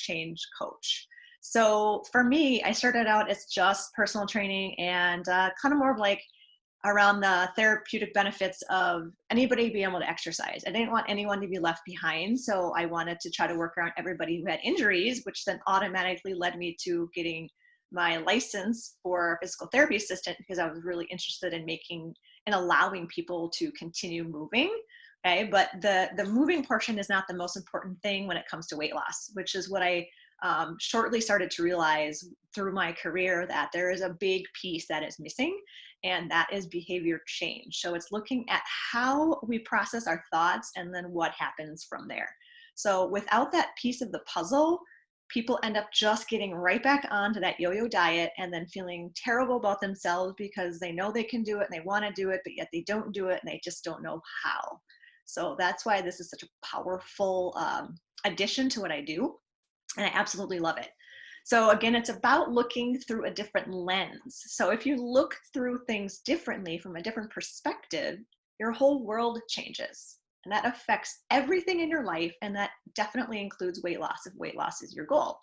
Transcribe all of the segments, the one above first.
change coach. So for me, I started out as just personal training and kind of more of like around the therapeutic benefits of anybody being able to exercise. I didn't want anyone to be left behind. So I wanted to try to work around everybody who had injuries, which then automatically led me to getting my license for physical therapy assistant, because I was really interested in making and allowing people to continue moving. Okay, but the moving portion is not the most important thing when it comes to weight loss, which is what I shortly started to realize through my career, that there is a big piece that is missing, and that is behavior change. So it's looking at how we process our thoughts and then what happens from there. So without that piece of the puzzle, people end up just getting right back onto that yo-yo diet and then feeling terrible about themselves because they know they can do it and they want to do it, but yet they don't do it and they just don't know how. So that's why this is such a powerful addition to what I do. And I absolutely love it. So again, it's about looking through a different lens. So if you look through things differently from a different perspective, your whole world changes. And that affects everything in your life. And that definitely includes weight loss, if weight loss is your goal.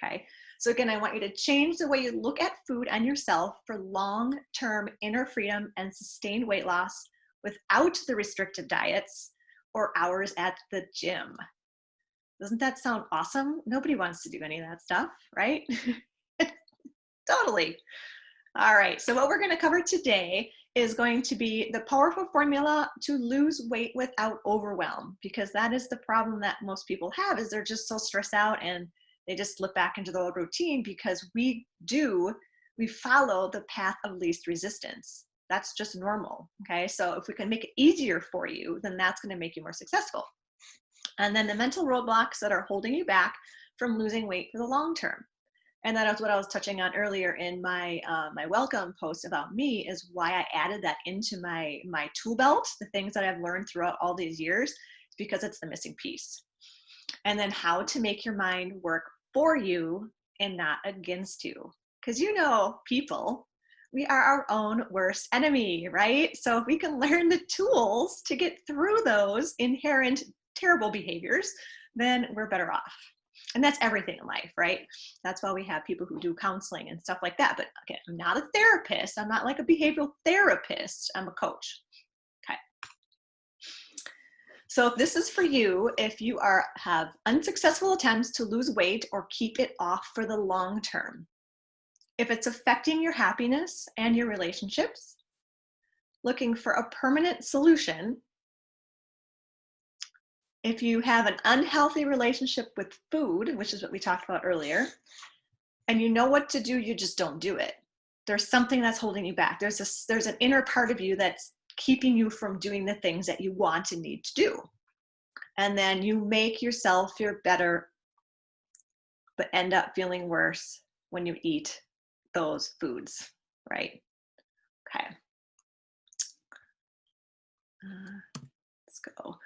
Okay. So again, I want you to change the way you look at food and yourself for long-term inner freedom and sustained weight loss without the restrictive diets or hours at the gym. Doesn't that sound awesome? Nobody wants to do any of that stuff, right? Totally. All right, so what we're going to cover today is going to be the powerful formula to lose weight without overwhelm, because that is the problem that most people have, is they're just so stressed out and they just slip back into the old routine, because we follow the path of least resistance. That's just normal, okay? So if we can make it easier for you, then that's going to make you more successful. And then the mental roadblocks that are holding you back from losing weight for the long term. And that is what I was touching on earlier in my my welcome post about me, is why I added that into my tool belt, the things that I've learned throughout all these years, is because it's the missing piece. And then how to make your mind work for you and not against you. Because people, we are our own worst enemy, right? So if we can learn the tools to get through those inherent terrible behaviors, then we're better off. And that's everything in life, right? That's why we have people who do counseling and stuff like that. But again, I'm not a therapist. I'm not like a behavioral therapist. I'm a coach. Okay. So if this is for you, if you have unsuccessful attempts to lose weight or keep it off for the long term, if it's affecting your happiness and your relationships, looking for a permanent solution, if you have an unhealthy relationship with food, which is what we talked about earlier, and you know what to do, you just don't do it. There's something that's holding you back. There's an inner part of you that's keeping you from doing the things that you want and need to do. And then you make yourself feel better, but end up feeling worse when you eat those foods, right? Okay. Let's go.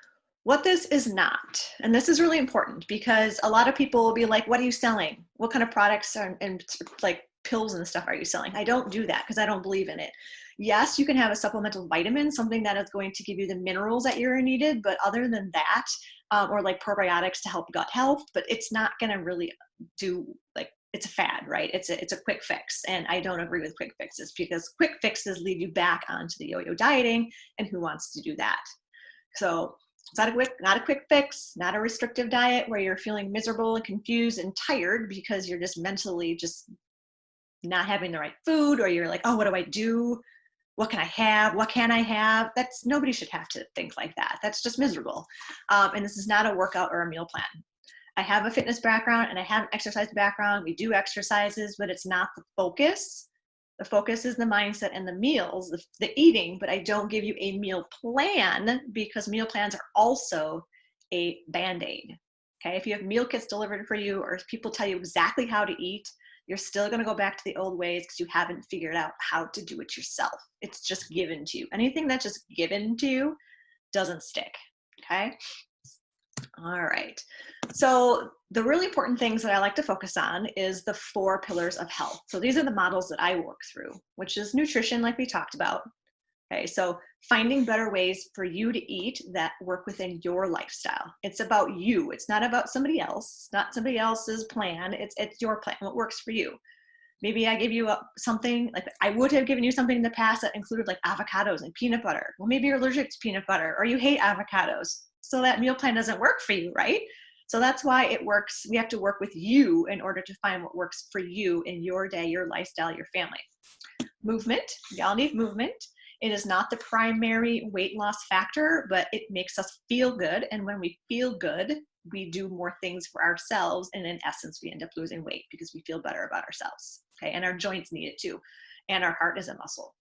What this is not, and this is really important, because a lot of people will be like, what are you selling? What kind of products and like pills and stuff are you selling? I don't do that because I don't believe in it. Yes, you can have a supplemental vitamin, something that is going to give you the minerals that you're needed, but other than that, or like probiotics to help gut health, but it's not going to really do, like, it's a fad, right? It's a quick fix. And I don't agree with quick fixes, because quick fixes lead you back onto the yo-yo dieting, and who wants to do that? So it's not a quick fix, not a restrictive diet where you're feeling miserable and confused and tired because you're just mentally just not having the right food, or you're like, oh, what do I do? What can I have? What can I have? Nobody should have to think like that. That's just miserable. And this is not a workout or a meal plan. I have a fitness background and I have an exercise background. We do exercises, but it's not the focus. The focus is the mindset and the meals, the eating, but I don't give you a meal plan, because meal plans are also a Band-Aid. Okay, if you have meal kits delivered for you, or if people tell you exactly how to eat, you're still going to go back to the old ways because you haven't figured out how to do it yourself. It's just given to you. Anything that's just given to you doesn't stick. Okay. All right. So the really important things that I like to focus on is the 4 pillars of health. So these are the models that I work through, which is nutrition, like we talked about, Okay, so finding better ways for you to eat that work within your lifestyle. It's about you. It's not about somebody else. It's not somebody else's plan. It's your plan. What works for you? Maybe I give you something, like I would have given you something in the past that included like avocados and peanut butter. Well, maybe you're allergic to peanut butter or you hate avocados. So that meal plan doesn't work for you, right? So that's why it works. We have to work with you in order to find what works for you in your day, your lifestyle, your family. Movement. We all need movement. It is not the primary weight loss factor, but it makes us feel good. And when we feel good, we do more things for ourselves. And in essence, we end up losing weight because we feel better about ourselves. Okay. And our joints need it too. And our heart is a muscle.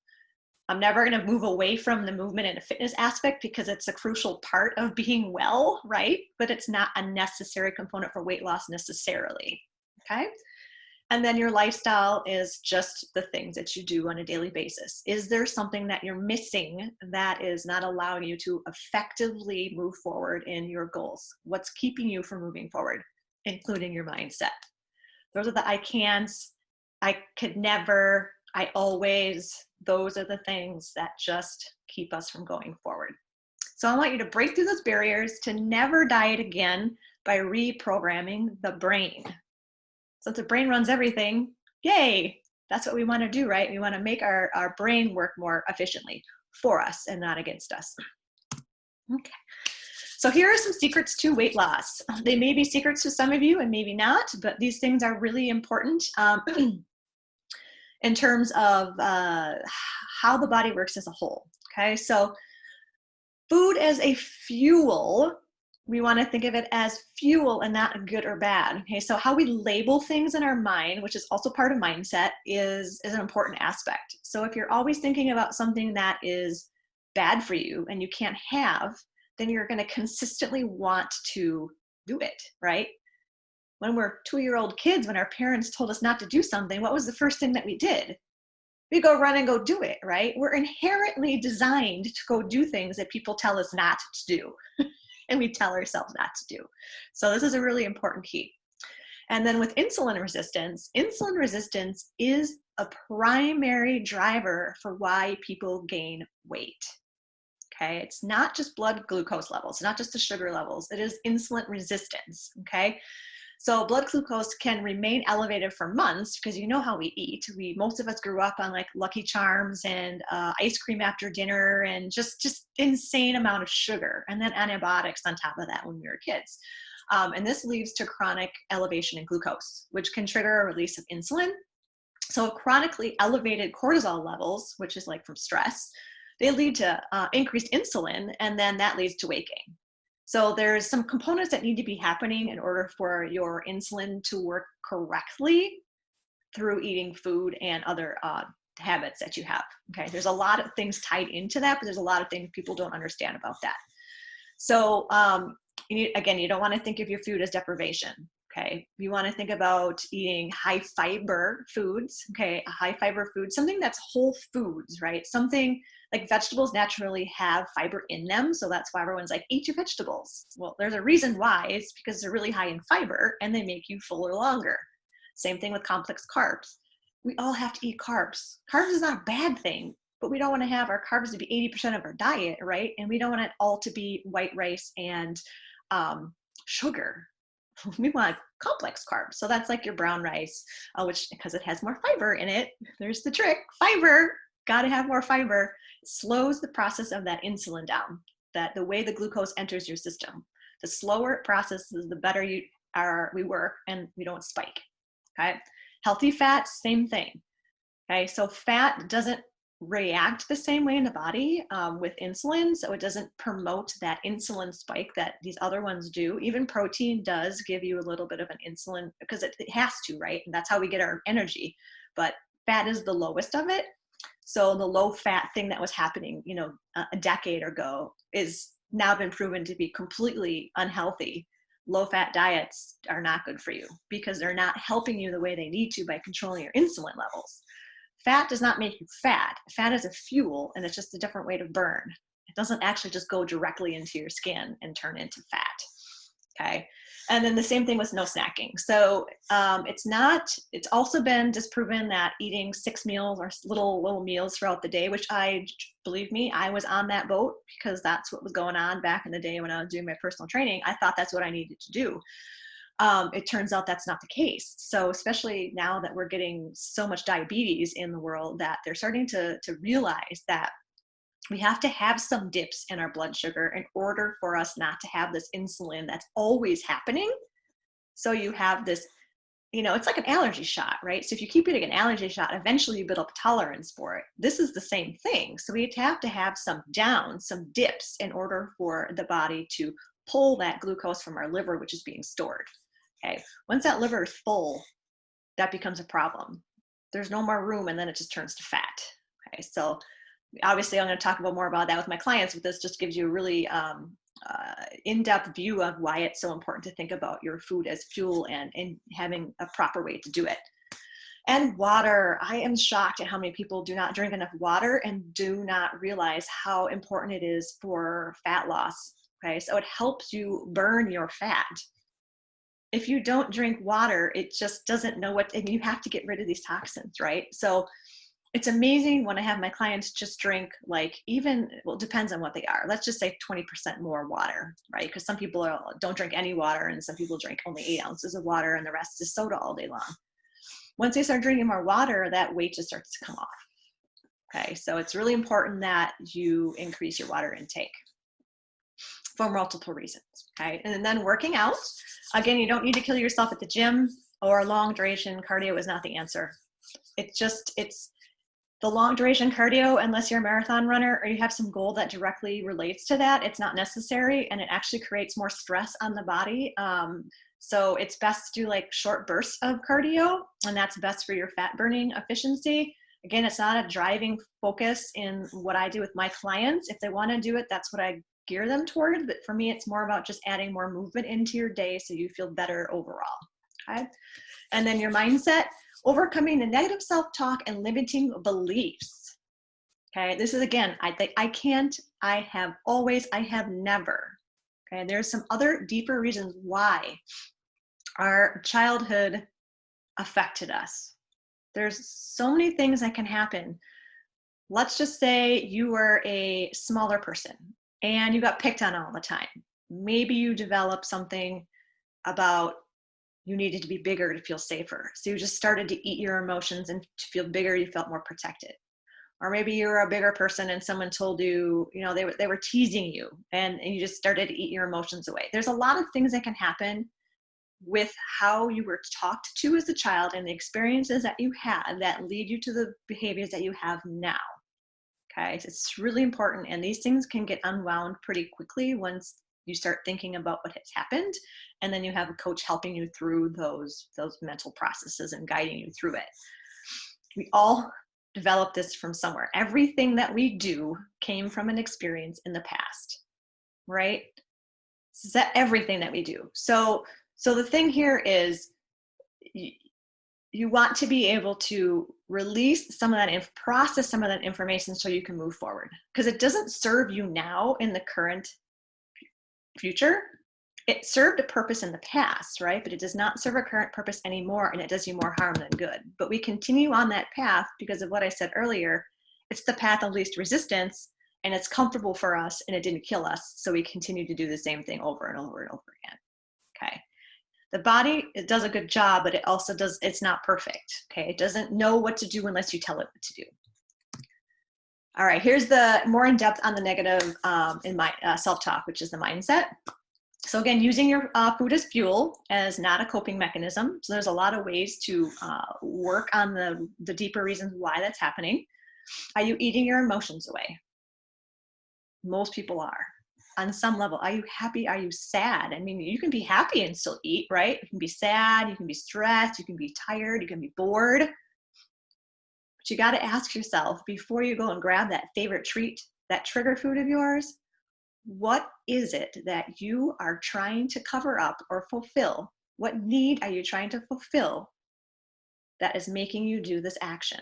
I'm never going to move away from the movement and the fitness aspect because it's a crucial part of being well, right? But it's not a necessary component for weight loss necessarily. Okay. And then your lifestyle is just the things that you do on a daily basis. Is there something that you're missing that is not allowing you to effectively move forward in your goals? What's keeping you from moving forward, including your mindset? Those are the I can'ts, I could never, I always. Those are the things that just keep us from going forward. So I want you to break through those barriers to never diet again by reprogramming the brain. Since the brain runs everything, yay, that's what we want to do, right? We want to make our brain work more efficiently for us and not against us. Okay. So here are some secrets to weight loss. They may be secrets to some of you and maybe not, but these things are really important in terms of how the body works as a whole. Okay, so food as a fuel, we want to think of it as fuel and not good or bad. Okay, so how we label things in our mind, which is also part of mindset, is an important aspect. So if you're always thinking about something that is bad for you and you can't have, then you're going to consistently want to do it, right? When we're 2-year-old kids, when our parents told us not to do something, what was the first thing that we did? We go run and go do it, right? We're inherently designed to go do things that people tell us not to do. And we tell ourselves not to do. So this is a really important key. And then with insulin resistance is a primary driver for why people gain weight. Okay, it's not just blood glucose levels, it's not just the sugar levels, it is insulin resistance. Okay, so blood glucose can remain elevated for months because you know how we eat. Most of us grew up on like Lucky Charms and ice cream after dinner and just insane amount of sugar, and then antibiotics on top of that when we were kids. And this leads to chronic elevation in glucose, which can trigger a release of insulin. So chronically elevated cortisol levels, which is like from stress, they lead to increased insulin, and then that leads to weight gain. So there's some components that need to be happening in order for your insulin to work correctly through eating food and other habits that you have. Okay, there's a lot of things tied into that, but there's a lot of things people don't understand about that. So you don't want to think of your food as deprivation. Okay, you want to think about eating high fiber foods. Okay, a high fiber food, something that's whole foods, right? Something like vegetables naturally have fiber in them. So that's why everyone's like, eat your vegetables. Well, there's a reason why. It's because they're really high in fiber and they make you fuller longer. Same thing with complex carbs. We all have to eat carbs. Carbs is not a bad thing, but we don't want to have our carbs to be 80% of our diet, right? And we don't want it all to be white rice and sugar. We want complex carbs. So that's like your brown rice, which, because it has more fiber in it, there's the trick, fiber, got to have more fiber, slows the process of that insulin down, that the way the glucose enters your system. The slower it processes, the better we work and we don't spike, okay? Healthy fats, same thing, okay? So fat doesn't react the same way in the body with insulin, so it doesn't promote that insulin spike that these other ones do. Even protein does give you a little bit of an insulin because it has to, right? And that's how we get our energy, but fat is the lowest of it. So the low fat thing that was happening, a decade ago is now been proven to be completely unhealthy. Low fat diets are not good for you because they're not helping you the way they need to by controlling your insulin levels. Fat does not make you fat. Fat is a fuel, and it's just a different way to burn. It doesn't actually just go directly into your skin and turn into fat, okay? And then the same thing with no snacking. So it's also been disproven that eating 6 meals or little meals throughout the day, which believe me, I was on that boat because that's what was going on back in the day when I was doing my personal training. I thought that's what I needed to do. It turns out that's not the case. So especially now that we're getting so much diabetes in the world, that they're starting to realize that we have to have some dips in our blood sugar in order for us not to have this insulin that's always happening. So you have this, it's like an allergy shot, right? So if you keep eating an allergy shot, eventually you build up tolerance for it. This is the same thing. So we have to have some downs, some dips in order for the body to pull that glucose from our liver, which is being stored. Okay. Once that liver is full, that becomes a problem. There's no more room, and then it just turns to fat. Okay. So obviously, I'm going to talk more about that with my clients, but this just gives you a really in-depth view of why it's so important to think about your food as fuel and having a proper way to do it. And water. I am shocked at how many people do not drink enough water and do not realize how important it is for fat loss. Okay, so it helps you burn your fat. If you don't drink water, it just doesn't know and you have to get rid of these toxins, right? So it's amazing when I have my clients just drink it depends on what they are. Let's just say 20% more water, right? Because some people don't drink any water, and some people drink only 8 ounces of water and the rest is soda all day long. Once they start drinking more water, that weight just starts to come off. Okay, so it's really important that you increase your water intake for multiple reasons. Okay, and then working out. Again, you don't need to kill yourself at the gym, or long duration cardio is not the answer. It's the long duration cardio, unless you're a marathon runner or you have some goal that directly relates to that, it's not necessary, and it actually creates more stress on the body. So it's best to do short bursts of cardio, and that's best for your fat burning efficiency. Again, it's not a driving focus in what I do with my clients. If they want to do it, that's what I gear them toward. But for me, it's more about just adding more movement into your day so you feel better overall. Okay. And then your mindset. Overcoming the negative self-talk and limiting beliefs. Okay, this is, again, I think I can't, I have always, I have never. Okay, and there's some other deeper reasons why our childhood affected us. There's so many things that can happen. Let's just say you were a smaller person and you got picked on all the time. Maybe you developed something about you needed to be bigger to feel safer. So you just started to eat your emotions, and to feel bigger, you felt more protected. Or maybe you were a bigger person and someone told you, they were teasing you, and you just started to eat your emotions away. There's a lot of things that can happen with how you were talked to as a child and the experiences that you had that lead you to the behaviors that you have now. Okay, so it's really important, and these things can get unwound pretty quickly once you start thinking about what has happened, and then you have a coach helping you through those mental processes and guiding you through it. We all develop this from somewhere. Everything that we do came from an experience in the past, right? Is that everything that we do? So the thing here is you want to be able to release some of that, process some of that information so you can move forward, because it doesn't serve you now in the current future. It served a purpose in the past, right? But it does not serve a current purpose anymore, and it does you more harm than good. But we continue on that path because of what I said earlier. It's the path of least resistance, and it's comfortable for us, and it didn't kill us. So we continue to do the same thing over and over and over again. Okay. The body, it does a good job, but it also it's not perfect. Okay. It doesn't know what to do unless you tell it what to do. All right, here's the more in depth on the negative in my self-talk, which is the mindset. So again, using your food as fuel as not a coping mechanism. So there's a lot of ways to work on the deeper reasons why that's happening. Are you eating your emotions away? Most people are. On some level, are you happy? Are you sad? I mean, you can be happy and still eat, right? You can be sad, you can be stressed, you can be tired, you can be bored. But you got to ask yourself before you go and grab that favorite treat, that trigger food of yours, what is it that you are trying to cover up or fulfill? What need are you trying to fulfill that is making you do this action?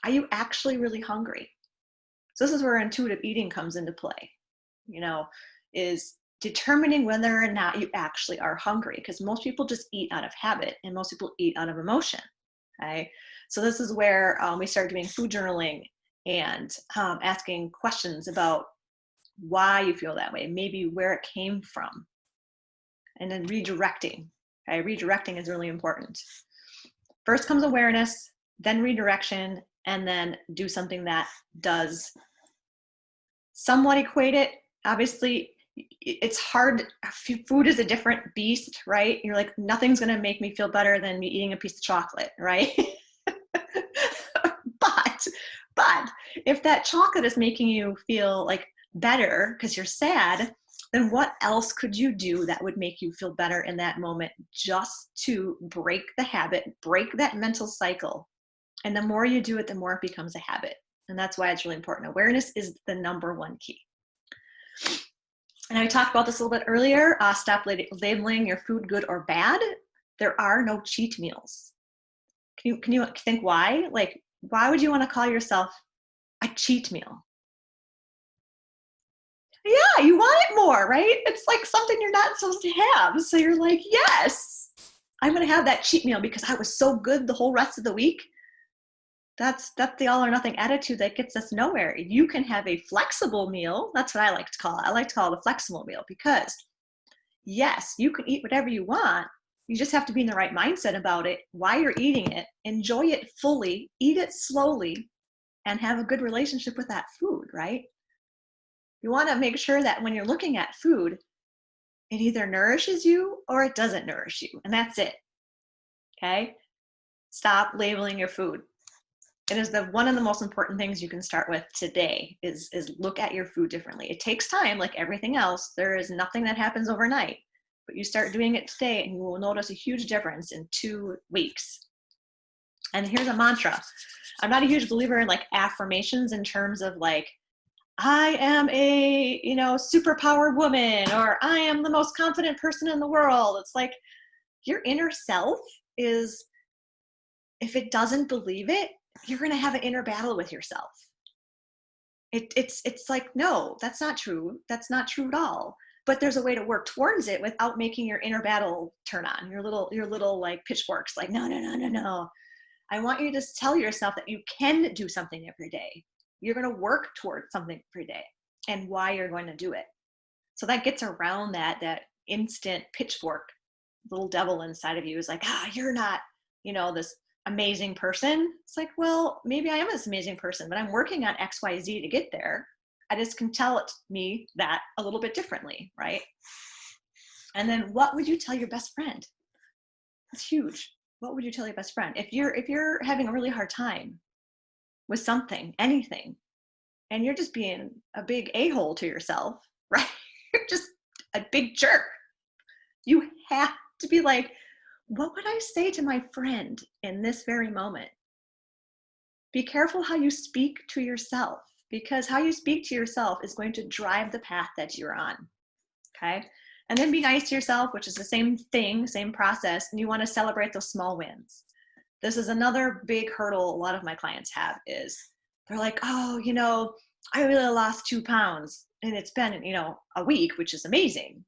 Are you actually really hungry? So this is where intuitive eating comes into play. Is determining whether or not you actually are hungry, because most people just eat out of habit and most people eat out of emotion. Okay. So this is where we start doing food journaling and asking questions about why you feel that way, maybe where it came from, and then redirecting. Okay. Redirecting is really important. First comes awareness, then redirection, and then do something that does somewhat equate it. Obviously, it's hard. Food is a different beast, right? You're like, nothing's going to make me feel better than me eating a piece of chocolate, right? but if that chocolate is making you feel like better because you're sad, then what else could you do that would make you feel better in that moment, just to break the habit, break that mental cycle? And the more you do it, the more it becomes a habit. And that's why it's really important. Awareness is the number one key. And I talked about this a little bit earlier. Stop labeling your food good or bad. There are no cheat meals. Can you think why? Like, why would you want to call yourself a cheat meal? Yeah, you want it more, right? It's like something you're not supposed to have. So you're like, yes, I'm going to have that cheat meal because I was so good the whole rest of the week. That's the all or nothing attitude that gets us nowhere. You can have a flexible meal. That's what I like to call it. I like to call it a flexible meal because, yes, you can eat whatever you want. You just have to be in the right mindset about it, why you're eating it, enjoy it fully, eat it slowly, and have a good relationship with that food, right? You want to make sure that when you're looking at food, it either nourishes you or it doesn't nourish you, and that's it. Okay? Stop labeling your food. It is one of the most important things you can start with today is look at your food differently. It takes time, like everything else. There is nothing that happens overnight, but you start doing it today and you will notice a huge difference in 2 weeks. And here's a mantra. I'm not a huge believer in like affirmations in terms of like, I am a, superpowered woman, or I am the most confident person in the world. It's like your inner self is, if it doesn't believe it, you're going to have an inner battle with yourself. It's like, no, that's not true. That's not true at all. But there's a way to work towards it without making your inner battle turn on. Your little like pitchforks, like, no. I want you to tell yourself that you can do something every day. You're going to work towards something every day and why you're going to do it. So that gets around that instant pitchfork. Little devil inside of you is like, you're not, this amazing person. It's like, well, maybe I am this amazing person, but I'm working on XYZ to get there. I just can tell me that a little bit differently, right? And then what would you tell your best friend? That's huge. What would you tell your best friend? If you're having a really hard time with something, anything, and you're just being a big a-hole to yourself, right? You're just a big jerk. You have to be like, what would I say to my friend in this very moment? Be careful how you speak to yourself, because how you speak to yourself is going to drive the path that you're on. Okay? And then be nice to yourself, which is the same thing, same process, and you want to celebrate those small wins. This is another big hurdle a lot of my clients have is they're like, oh, I really lost 2 pounds and it's been, a week, which is amazing.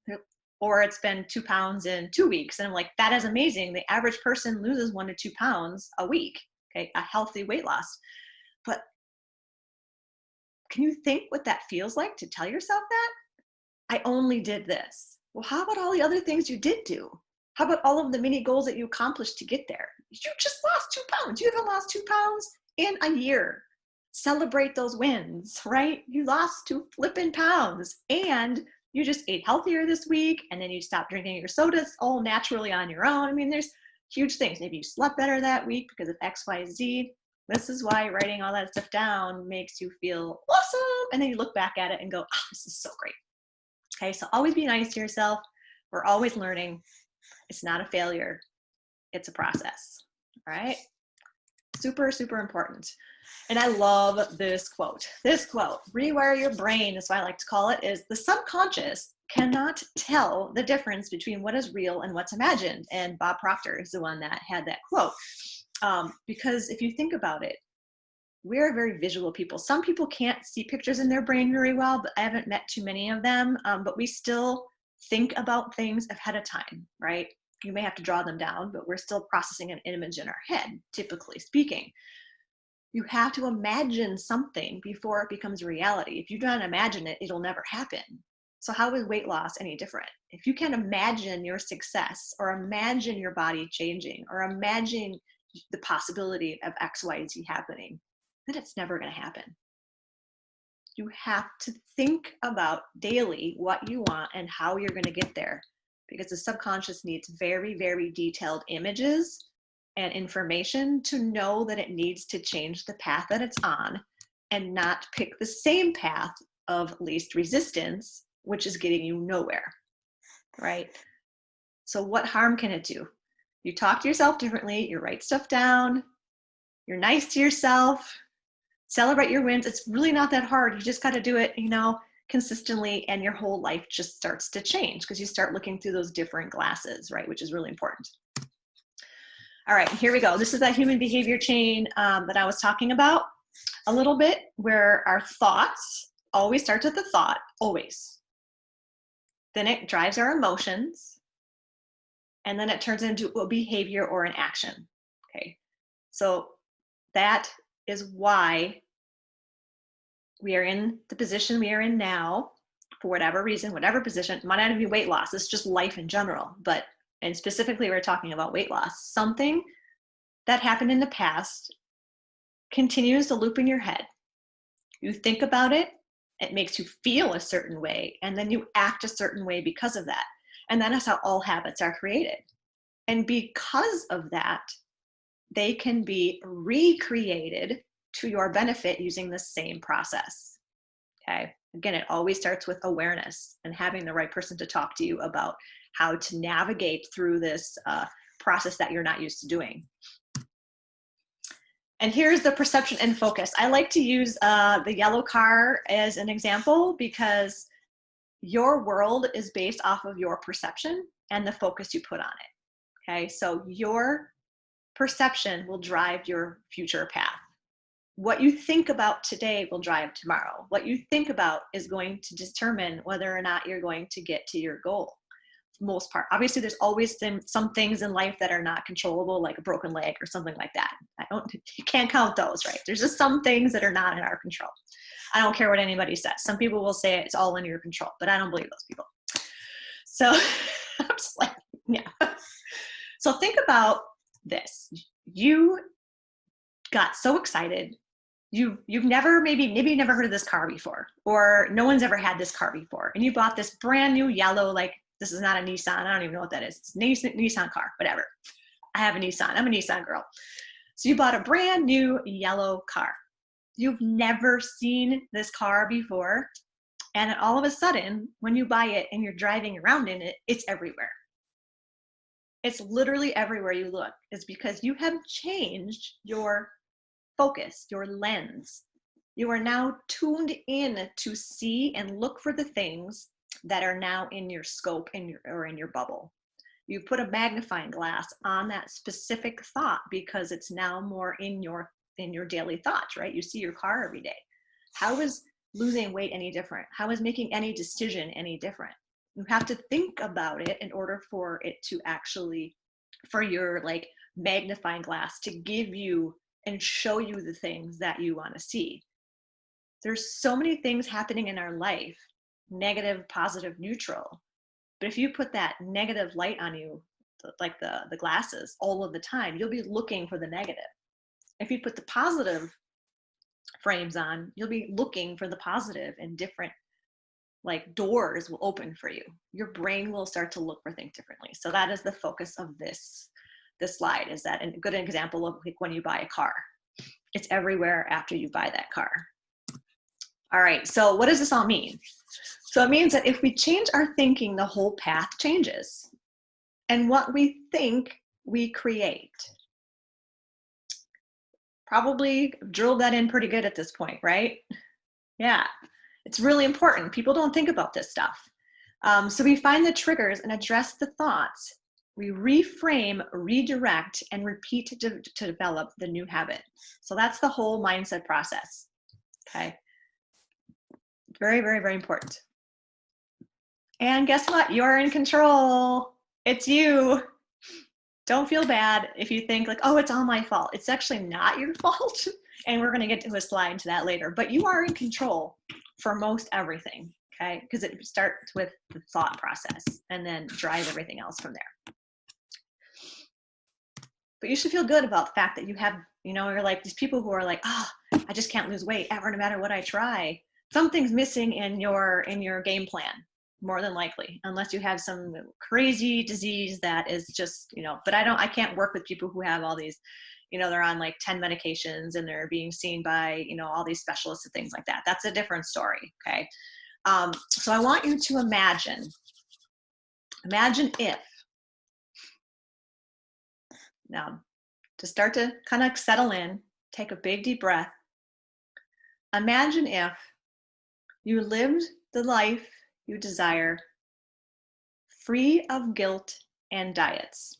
Or it's been 2 pounds in 2 weeks. And I'm like, that is amazing. The average person loses 1 to 2 pounds a week. Okay. A healthy weight loss. But can you think what that feels like to tell yourself that? I only did this. Well, how about all the other things you did do? How about all of the mini goals that you accomplished to get there? You just lost 2 pounds. You haven't lost 2 pounds in a year. Celebrate those wins, right? You lost 2 flipping pounds and you just ate healthier this week, and then you stopped drinking your sodas all naturally on your own. I mean, there's huge things. Maybe you slept better that week because of XYZ. This is why writing all that stuff down makes you feel awesome. And then you look back at it and go, oh, this is so great. Okay, so always be nice to yourself. We're always learning. It's not a failure. It's a process. All right? Super, super important. And I love this quote. This quote, rewire your brain, is what I like to call it, is the subconscious cannot tell the difference between what is real and what's imagined. And Bob Proctor is the one that had that quote. Because if you think about it, we're very visual people. Some people can't see pictures in their brain very well, but I haven't met too many of them. But we still think about things ahead of time, right? You may have to draw them down, but we're still processing an image in our head, typically speaking. You have to imagine something before it becomes reality. If you don't imagine it, it'll never happen. So how is weight loss any different? If you can imagine your success, or imagine your body changing, or imagine the possibility of X, Y, Z happening, then it's never going to happen. You have to think about daily what you want and how you're going to get there, because the subconscious needs very, very detailed images and information to know that it needs to change the path that it's on and not pick the same path of least resistance, which is getting you nowhere, right? So what harm can it do? You talk to yourself differently, you write stuff down, you're nice to yourself, celebrate your wins. It's really not that hard. You just got to do it, consistently, and your whole life just starts to change because you start looking through those different glasses, right? Which is really important. All right, here we go. This is that human behavior chain that I was talking about a little bit, where our thoughts always starts with the thought, always. Then it drives our emotions, and then it turns into a behavior or an action. Okay, so that is why we are in the position we are in now, for whatever reason, whatever position. It might not even be weight loss, it's just life in general, and specifically we're talking about weight loss. Something that happened in the past continues to loop in your head. You think about it, it makes you feel a certain way, and then you act a certain way because of that. And that is how all habits are created. And because of that, they can be recreated to your benefit using the same process. Okay. Again, it always starts with awareness and having the right person to talk to you about how to navigate through this process that you're not used to doing. And here's the perception and focus. I like to use the yellow car as an example because your world is based off of your perception and the focus you put on it. Okay, so your perception will drive your future path. What you think about today will drive tomorrow. What you think about is going to determine whether or not you're going to get to your goal. For the most part, obviously, there's always some things in life that are not controllable, like a broken leg or something like that. You can't count those, right? There's just some things that are not in our control. I don't care what anybody says. Some people will say it's all in your control, but I don't believe those people. So I'm just like, yeah. So think about this. You got so excited. You've never, maybe you've never heard of this car before, or no one's ever had this car before. And you bought this brand new yellow, like, this is not a Nissan. I don't even know what that is. It's a Nissan car, whatever. I have a Nissan. I'm a Nissan girl. So you bought a brand new yellow car. You've never seen this car before. And all of a sudden, when you buy it and you're driving around in it, it's everywhere. It's literally everywhere you look. It's because you have changed your focus, your lens. You are now tuned in to see and look for the things that are now in your scope or in your bubble. You put a magnifying glass on that specific thought because it's now more in your daily thoughts, right? You see your car every day. How is losing weight any different? How is making any decision any different? You have to think about it in order for it to actually, for your like magnifying glass to give you and show you the things that you want to see. There's so many things happening in our life, negative, positive, neutral. But if you put that negative light on you, like the glasses, all of the time, you'll be looking for the negative. If you put the positive frames on, you'll be looking for the positive, and different like doors will open for you. Your brain will start to look for things differently. So that is the focus of this slide, is that a good example of like when you buy a car. It's everywhere after you buy that car. All right, so what does this all mean? So it means that if we change our thinking, the whole path changes. And what we think, we create. Probably drilled that in pretty good at this point, right? Yeah, it's really important. People don't think about this stuff. So we find the triggers and address the thoughts. We reframe, redirect, and repeat to develop the new habit. So that's the whole mindset process, okay? Very, very, very important. And guess what? You're in control. It's you. Don't feel bad if you think like, oh, it's all my fault. It's actually not your fault. And we're going to get to a slide to that later. But you are in control for most everything, okay? Because it starts with the thought process and then drive everything else from there. But you should feel good about the fact that you have, you know, you're like these people who are like, oh, I just can't lose weight ever, no matter what I try. Something's missing in your game plan, more than likely, unless you have some crazy disease that is just, you know, but I can't work with people who have all these, you know, they're on like 10 medications and they're being seen by, you know, all these specialists and things like that. That's a different story, okay? So I want you to imagine if, now to start to kind of settle in, take a big deep breath. Imagine if you lived the life you desire, free of guilt and diets.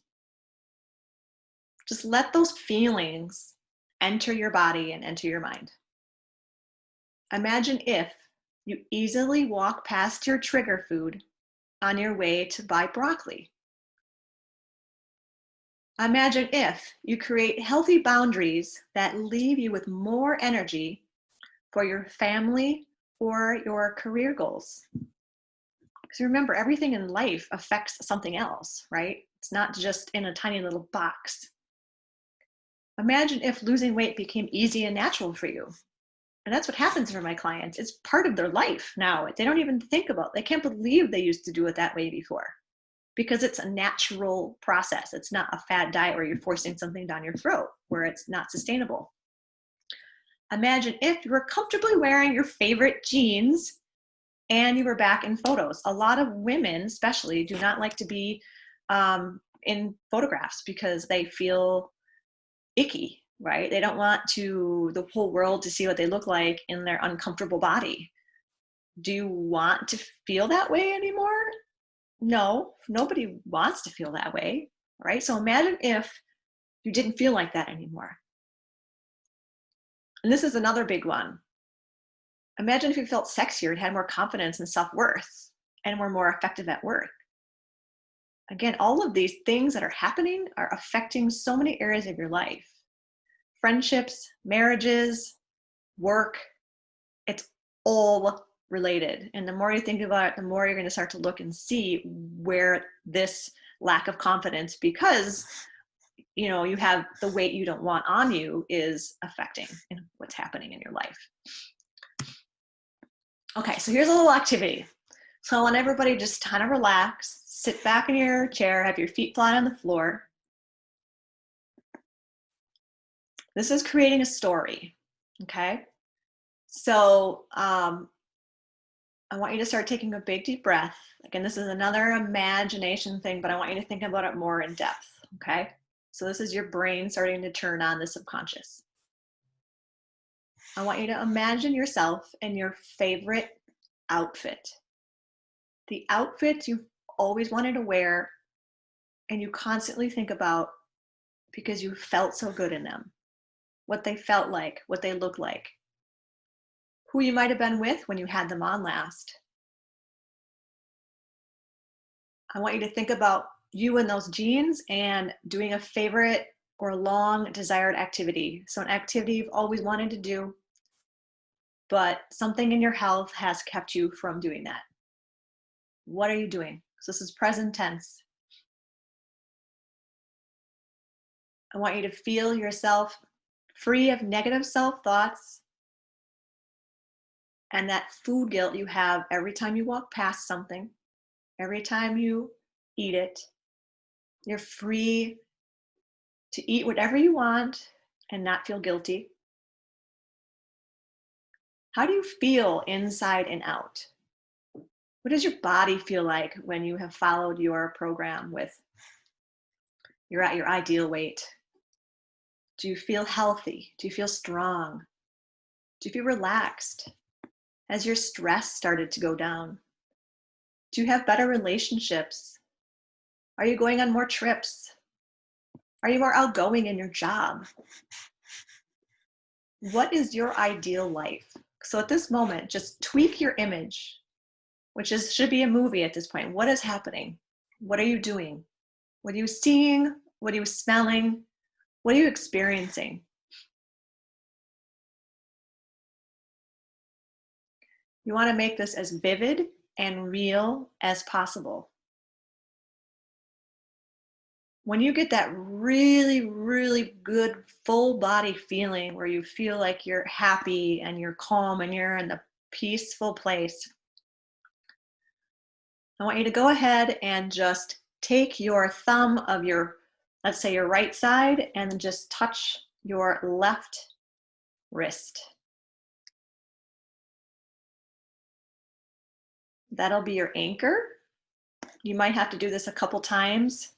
Just let those feelings enter your body and enter your mind. Imagine if you easily walk past your trigger food on your way to buy broccoli. Imagine if you create healthy boundaries that leave you with more energy for your family or your career goals. Because remember, everything in life affects something else, right? It's not just in a tiny little box. Imagine if losing weight became easy and natural for you. And that's what happens for my clients. It's part of their life now. They don't even think about it. They can't believe they used to do it that way before, because it's a natural process. It's not a fad diet where you're forcing something down your throat where it's not sustainable. Imagine if you were comfortably wearing your favorite jeans and you were back in photos. A lot of women, especially, do not like to be in photographs because they feel icky, right? They don't want the whole world to see what they look like in their uncomfortable body. Do you want to feel that way anymore? No, nobody wants to feel that way, right? So imagine if you didn't feel like that anymore. And this is another big one. Imagine if you felt sexier and had more confidence and self-worth and were more effective at work. Again, all of these things that are happening are affecting so many areas of your life. Friendships, marriages, work, it's all related. And the more you think about it, the more you're going to start to look and see where this lack of confidence, because you know you have the weight you don't want on you, is affecting what's happening in your life. Okay, so here's a little activity. So I want everybody just kind of relax, sit back in your chair, have your feet flat on the floor. This is creating a story, okay? So I want you to start taking a big deep breath. Again, this is another imagination thing, but I want you to think about it more in depth, okay? So this is your brain starting to turn on the subconscious. I want you to imagine yourself in your favorite outfit. The outfits you've always wanted to wear and you constantly think about because you felt so good in them. What they felt like, what they looked like, who you might have been with when you had them on last. I want you to think about you in those jeans and doing a favorite or long desired activity. So an activity you've always wanted to do, but something in your health has kept you from doing that. What are you doing? So this is present tense. I want you to feel yourself free of negative self-thoughts and that food guilt you have every time you walk past something, every time you eat it. You're free to eat whatever you want and not feel guilty. How do you feel inside and out? What does your body feel like when you have followed your program with you're at your ideal weight? Do you feel healthy? Do you feel strong? Do you feel relaxed? Has your stress started to go down? Do you have better relationships? Are you going on more trips? Are you more outgoing in your job? What is your ideal life? So at this moment, just tweak your image. which should be a movie at this point. What is happening? What are you doing? What are you seeing? What are you smelling? What are you experiencing? You want to make this as vivid and real as possible. When you get that really, really good full body feeling where you feel like you're happy and you're calm and you're in a peaceful place, I want you to go ahead and just take your thumb of your, let's say your right side, and just touch your left wrist. That'll be your anchor. You might have to do this a couple times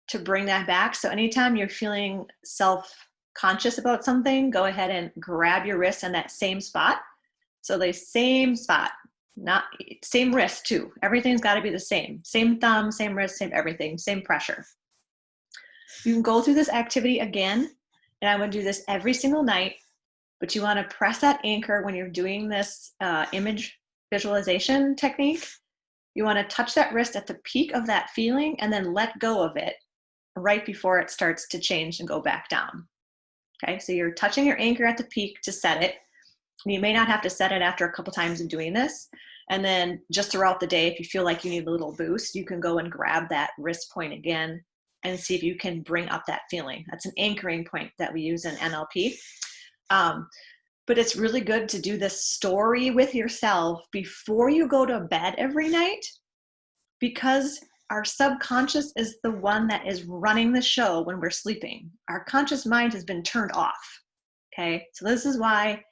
to bring that back. So anytime you're feeling self-conscious about something, go ahead and grab your wrist in that same spot. So the same spot, not same wrist too. Everything's got to be the same. Same thumb, same wrist, same everything, same pressure. You can go through this activity again, and I would do this every single night, but you want to press that anchor when you're doing this image visualization technique. You want to touch that wrist at the peak of that feeling and then let go of it right before it starts to change and go back down. Okay, so you're touching your anchor at the peak to set it. You may not have to set it after a couple times of doing this. And then just throughout the day, if you feel like you need a little boost, you can go and grab that wrist point again and see if you can bring up that feeling. That's an anchoring point that we use in NLP. But it's really good to do this story with yourself before you go to bed every night, because our subconscious is the one that is running the show when we're sleeping. Our conscious mind has been turned off. Okay, so this is why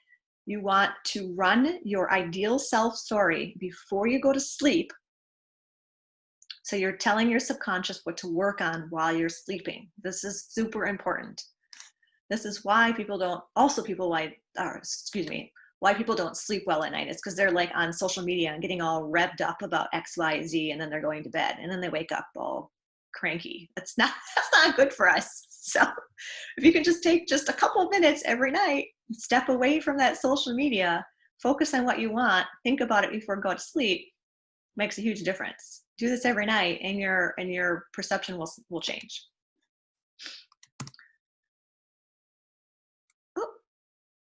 you want to run your ideal self story before you go to sleep. So you're telling your subconscious what to work on while you're sleeping. This is super important. This is why people don't, why people don't sleep well at night is because they're like on social media and getting all revved up about X, Y, Z, and then they're going to bed and then they wake up all cranky. That's not good for us. So if you can just take just a couple of minutes every night, step away from that social media, focus on what you want, think about it before going to sleep, makes a huge difference. Do this every night and your perception will change.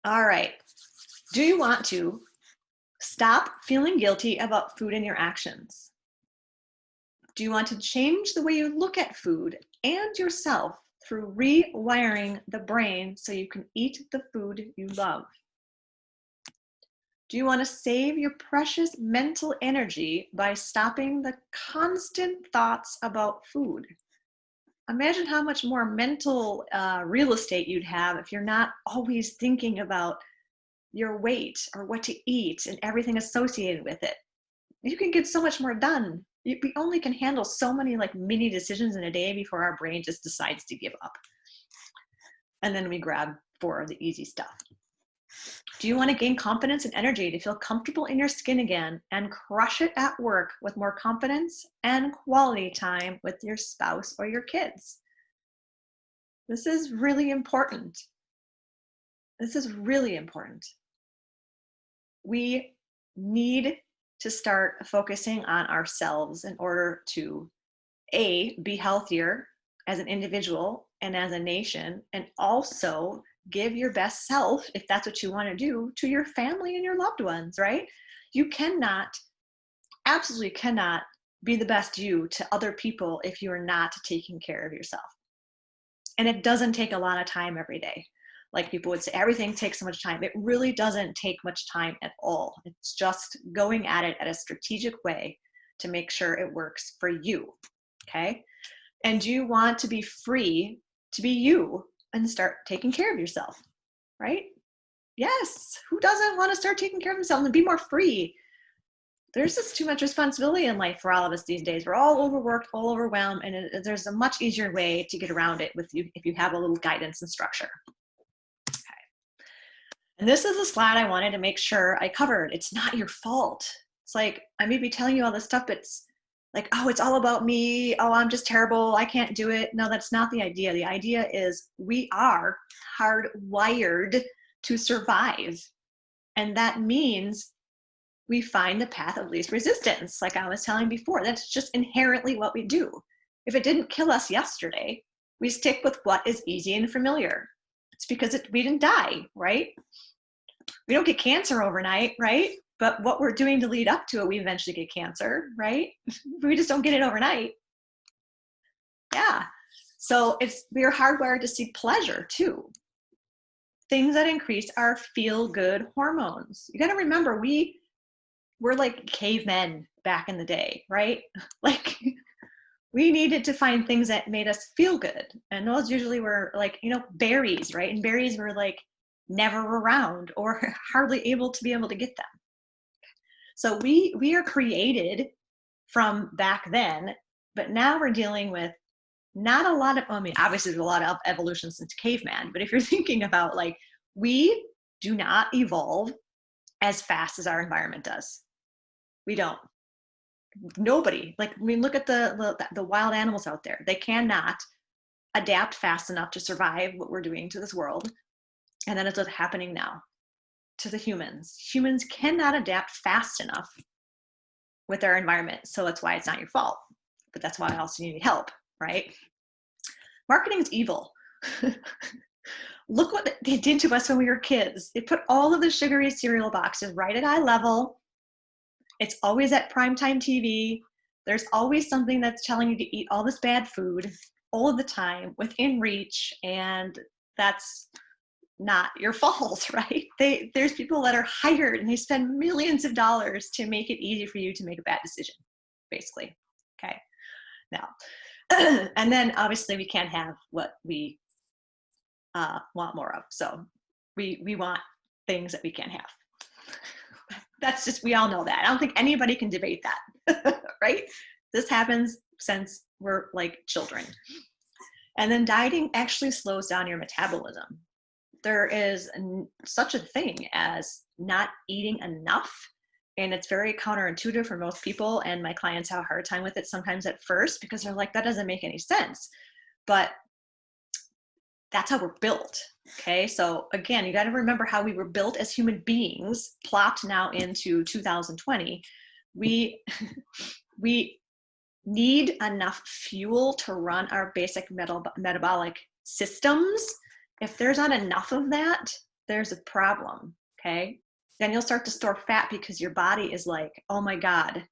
All right. Do you want to stop feeling guilty about food and your actions? Do you want to change the way you look at food and yourself through rewiring the brain so you can eat the food you love? Do you want to save your precious mental energy by stopping the constant thoughts about food? Imagine how much more mental real estate you'd have if you're not always thinking about your weight or what to eat and everything associated with it. You can get so much more done. We only can handle so many like mini decisions in a day before our brain just decides to give up. And then we grab for the easy stuff. Do you want to gain confidence and energy to feel comfortable in your skin again and crush it at work with more confidence and quality time with your spouse or your kids? This is really important. This is really important. We need to start focusing on ourselves in order to be healthier as an individual and as a nation, and also give your best self, if that's what you want to do, to your family and your loved ones, right? You cannot, absolutely cannot be the best you to other people if you are not taking care of yourself. And it doesn't take a lot of time every day. Like people would say, everything takes so much time. It really doesn't take much time at all. It's just going at it at a strategic way to make sure it works for you, okay? And you want to be free to be you and start taking care of yourself, right? Yes, who doesn't want to start taking care of themselves and be more free? There's just too much responsibility in life for all of us these days. We're all overworked, all overwhelmed, and there's a much easier way to get around it with you if you have a little guidance and structure. And this is a slide I wanted to make sure I covered. It's not your fault. It's like, I may be telling you all this stuff, but it's like, oh, it's all about me. Oh, I'm just terrible. I can't do it. No, that's not the idea. The idea is we are hardwired to survive. And that means we find the path of least resistance. Like I was telling before, that's just inherently what we do. If it didn't kill us yesterday, we stick with what is easy and familiar. It's because we didn't die, right? We don't get cancer overnight, right? But what we're doing to lead up to it, we eventually get cancer, right? We just don't get it overnight. Yeah. So we are hardwired to seek pleasure too. Things that increase our feel-good hormones. You got to remember, we're like cavemen back in the day, right? Like we needed to find things that made us feel good. And those usually were like, berries, right? And berries were like never around or hardly able to get them. So we are created from back then, but now we're dealing with not a lot of, obviously there's a lot of evolution since caveman, but if you're thinking about like, we do not evolve as fast as our environment does. We don't. Nobody, like, look at the wild animals out there. They cannot adapt fast enough to survive what we're doing to this world. And then it's what's happening now to the humans. Humans cannot adapt fast enough with their environment. So that's why it's not your fault. But that's why also you need help, right? Marketing is evil. Look what they did to us when we were kids. They put all of the sugary cereal boxes right at eye level. It's always at primetime TV. There's always something that's telling you to eat all this bad food all of the time within reach. And that's not your fault, right? There's people that are hired and they spend millions of dollars to make it easy for you to make a bad decision, basically. Okay. Now, and then obviously we can't have what we want more of. So we want things that we can't have. That's just, we all know that. I don't think anybody can debate that, right? This happens since we're like children. And then dieting actually slows down your metabolism. There is such a thing as not eating enough. And it's very counterintuitive for most people. And my clients have a hard time with it sometimes at first because they're like, that doesn't make any sense. But that's how we're built. Okay. So again, you got to remember how we were built as human beings, plopped now into 2020. We need enough fuel to run our basic metabolic systems. If there's not enough of that, there's a problem. Okay. Then you'll start to store fat because your body is like, oh my God,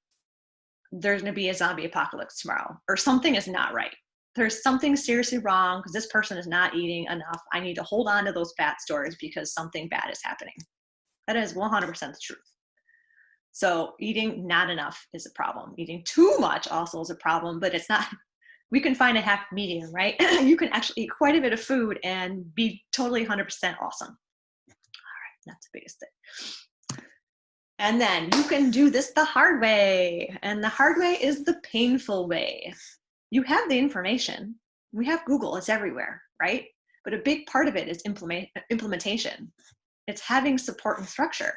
there's going to be a zombie apocalypse tomorrow, or something is not right. There's something seriously wrong because this person is not eating enough. I need to hold on to those fat stores because something bad is happening. That is 100% the truth. So eating not enough is a problem. Eating too much also is a problem, but it's not, we can find a happy medium, right? You can actually eat quite a bit of food and be totally 100% awesome. All right, that's the biggest thing. And then you can do this the hard way. And the hard way is the painful way. You have the information. We have Google, it's everywhere, right? But a big part of it is implementation. It's having support and structure.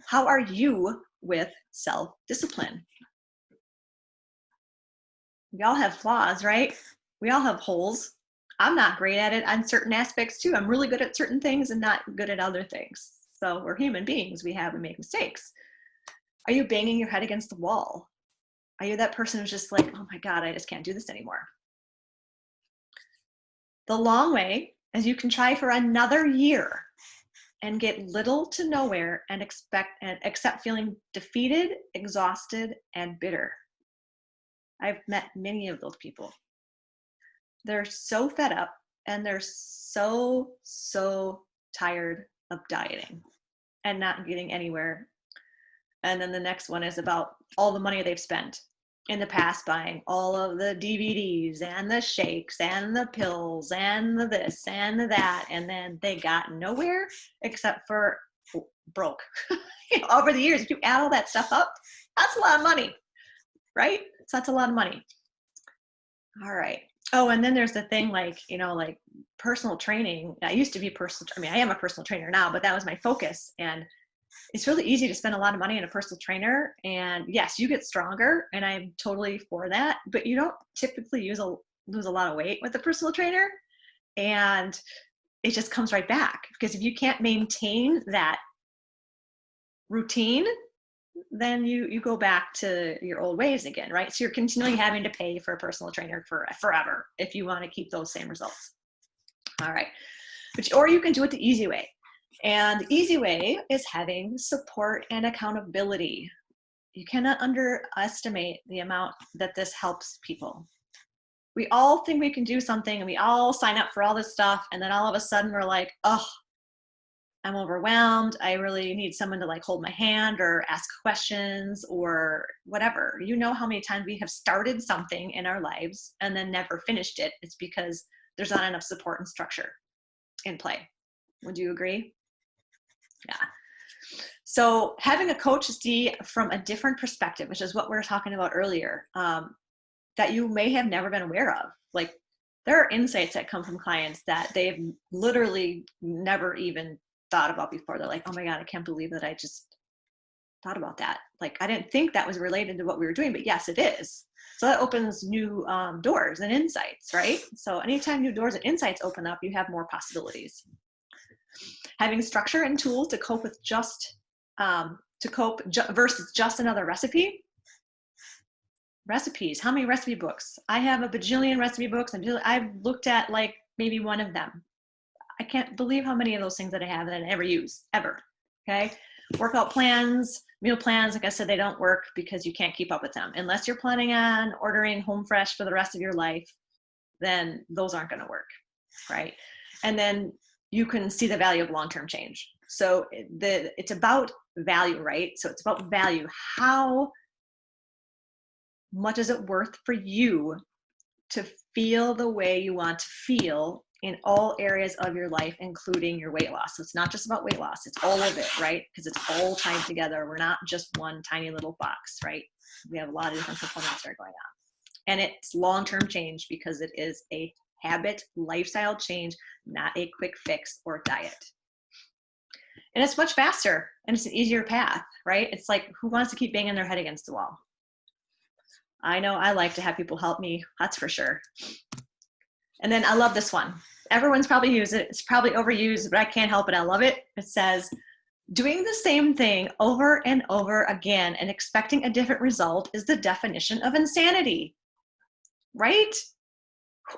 How are you with self-discipline? We all have flaws, right? We all have holes. I'm not great at it on certain aspects too. I'm really good at certain things and not good at other things. So we're human beings. We make mistakes. Are you banging your head against the wall? Are you that person who's just like, oh my God, I just can't do this anymore? The long way is you can try for another year and get little to nowhere and accept feeling defeated, exhausted, and bitter. I've met many of those people. They're so fed up and they're so tired of dieting and not getting anywhere. And then the next one is about all the money they've spent in the past buying all of the DVDs and the shakes and the pills and the this and the that. And then they got nowhere except for broke. Over the years, if you add all that stuff up, that's a lot of money, right? So that's a lot of money. All right. Oh, and then there's the thing like, like personal training. I used to be I am a personal trainer now, but that was my focus. And it's really easy to spend a lot of money on a personal trainer. And yes, you get stronger and I'm totally for that, but you don't typically lose a lot of weight with a personal trainer. And it just comes right back because if you can't maintain that routine, then you go back to your old ways again, right? So you're continually having to pay for a personal trainer for forever if you want to keep those same results. All right. Or you can do it the easy way. And the easy way is having support and accountability. You cannot underestimate the amount that this helps people. We all think we can do something and we all sign up for all this stuff. And then all of a sudden we're like, oh, I'm overwhelmed. I really need someone to like hold my hand or ask questions or whatever. You know how many times we have started something in our lives and then never finished it. It's because there's not enough support and structure in play. Would you agree? Yeah. So having a coach see from a different perspective, which is what we were talking about earlier, that you may have never been aware of. Like there are insights that come from clients that they've literally never even thought about before. They're like, oh my God, I can't believe that I just thought about that. Like, I didn't think that was related to what we were doing, but yes, it is. So that opens new doors and insights, right? So anytime new doors and insights open up, you have more possibilities. Having structure and tools to cope with versus just another recipe. Recipes, how many recipe books? I have a bajillion recipe books. I've looked at like maybe one of them. I can't believe how many of those things that I have that I never use, ever, okay? Workout plans, meal plans, like I said, they don't work because you can't keep up with them. Unless you're planning on ordering home fresh for the rest of your life, then those aren't gonna work, right? And then you can see the value of long-term change. So it's about value, right? So it's about value. How much is it worth for you to feel the way you want to feel in all areas of your life, including your weight loss? So it's not just about weight loss, it's all of it, right? Because it's all tied together. We're not just one tiny little box, right? We have a lot of different components that are going on. And it's long-term change because it is a habit, lifestyle change, not a quick fix or diet. And it's much faster and it's an easier path, right? It's like, who wants to keep banging their head against the wall? I know I like to have people help me, that's for sure. And then I love this one. Everyone's probably used it. It's probably overused, but I can't help it. I love it. It says, doing the same thing over and over again and expecting a different result is the definition of insanity, right?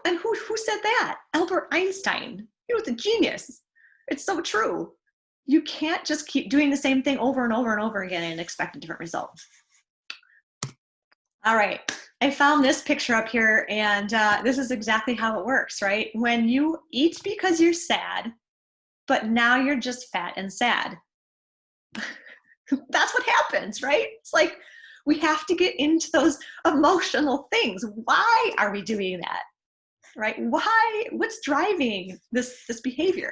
And who said that? Albert Einstein. He was a genius. It's so true. You can't just keep doing the same thing over and over and over again and expect a different result. All right, I found this picture up here, and this is exactly how it works, right? When you eat because you're sad, but now you're just fat and sad. That's what happens, right? It's like we have to get into those emotional things. Why are we doing that, right? Why? What's driving this behavior?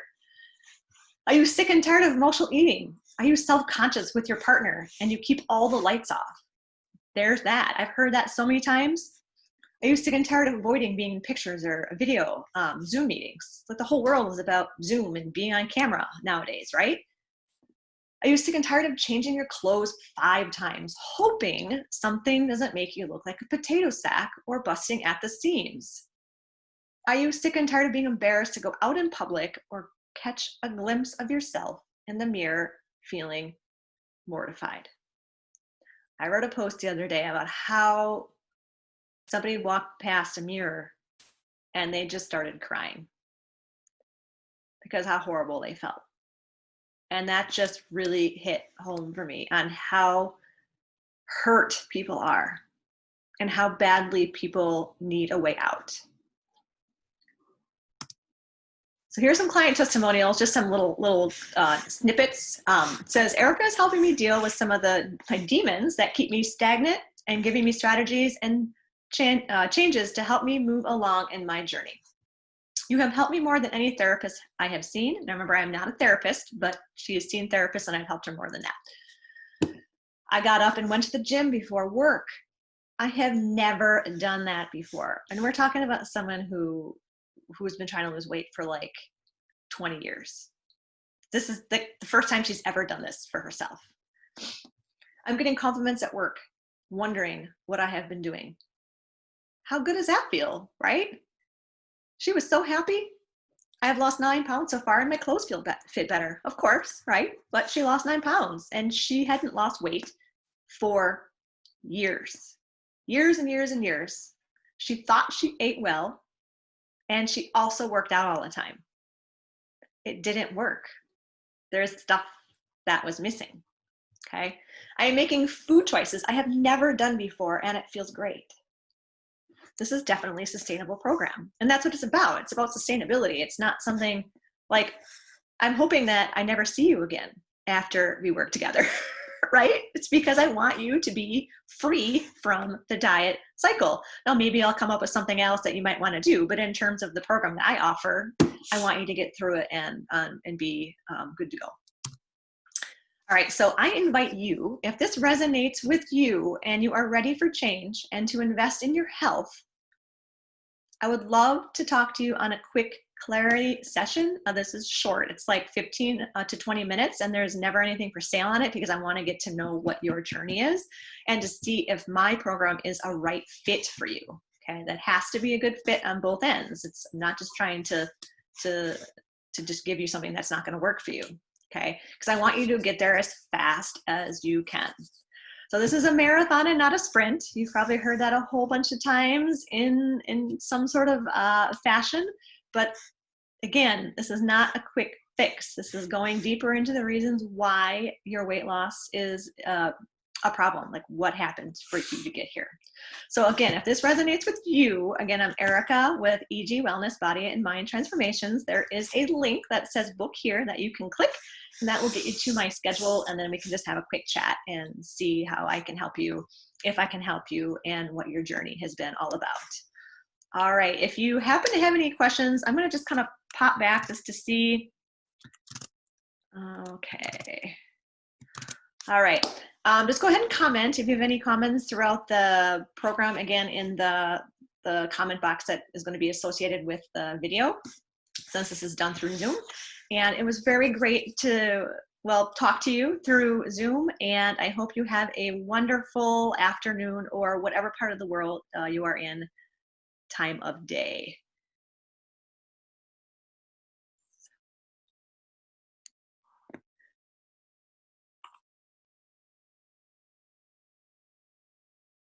Are you sick and tired of emotional eating? Are you self-conscious with your partner and you keep all the lights off? There's that. I've heard that so many times. Are you sick and tired of avoiding being in pictures or video, Zoom meetings? Like the whole world is about Zoom and being on camera nowadays, right? Are you sick and tired of changing your clothes 5 times, hoping something doesn't make you look like a potato sack or busting at the seams? Are you sick and tired of being embarrassed to go out in public or catch a glimpse of yourself in the mirror feeling mortified? I wrote a post the other day about how somebody walked past a mirror and they just started crying because how horrible they felt. And that just really hit home for me on how hurt people are and how badly people need a way out. So here's some client testimonials, just some little snippets. It says, Erica is helping me deal with some of my demons that keep me stagnant and giving me strategies and changes to help me move along in my journey. You have helped me more than any therapist I have seen. Now remember, I'm not a therapist, but she has seen therapists and I've helped her more than that. I got up and went to the gym before work. I have never done that before. And we're talking about someone who's been trying to lose weight for like 20 years. This is the first time she's ever done this for herself. I'm getting compliments at work, wondering what I have been doing. How good does that feel, right? She was so happy. I have lost 9 pounds so far and my clothes fit better, of course, right? But she lost 9 pounds and she hadn't lost weight for years, years and years and years. She thought she ate well, and she also worked out all the time. It didn't work. There's stuff that was missing. Okay. I am making food choices I have never done before, and it feels great. This is definitely a sustainable program. And that's what it's about. It's about sustainability. It's not something like, I'm hoping that I never see you again after we work together, right? It's because I want you to be free from the diet cycle. Now, maybe I'll come up with something else that you might want to do, but in terms of the program that I offer, I want you to get through it and be good to go. All right, so I invite you, if this resonates with you and you are ready for change and to invest in your health, I would love to talk to you on a quick clarity session. This is short. It's like 15 to 20 minutes, and there's never anything for sale on it because I want to get to know what your journey is and to see if my program is a right fit for you. Okay, that has to be a good fit on both ends. It's not just trying to just give you something that's not going to work for you. Okay, because I want you to get there as fast as you can. So this is a marathon and not a sprint. You've probably heard that a whole bunch of times in some sort of fashion. But again, this is not a quick fix. This is going deeper into the reasons why your weight loss is a problem, like what happened for you to get here. So again, if this resonates with you, again, I'm Erica with EG Wellness, Body and Mind Transformations. There is a link that says book here that you can click, and that will get you to my schedule, and then we can just have a quick chat and see how I can help you, if I can help you, and what your journey has been all about. All right, if you happen to have any questions, I'm going to just kind of pop back just to see. Okay. All right. Just go ahead and comment if you have any comments throughout the program, again, in the comment box that is going to be associated with the video, since this is done through Zoom. And it was very great to, well, talk to you through Zoom, and I hope you have a wonderful afternoon or whatever part of the world you are in time of day.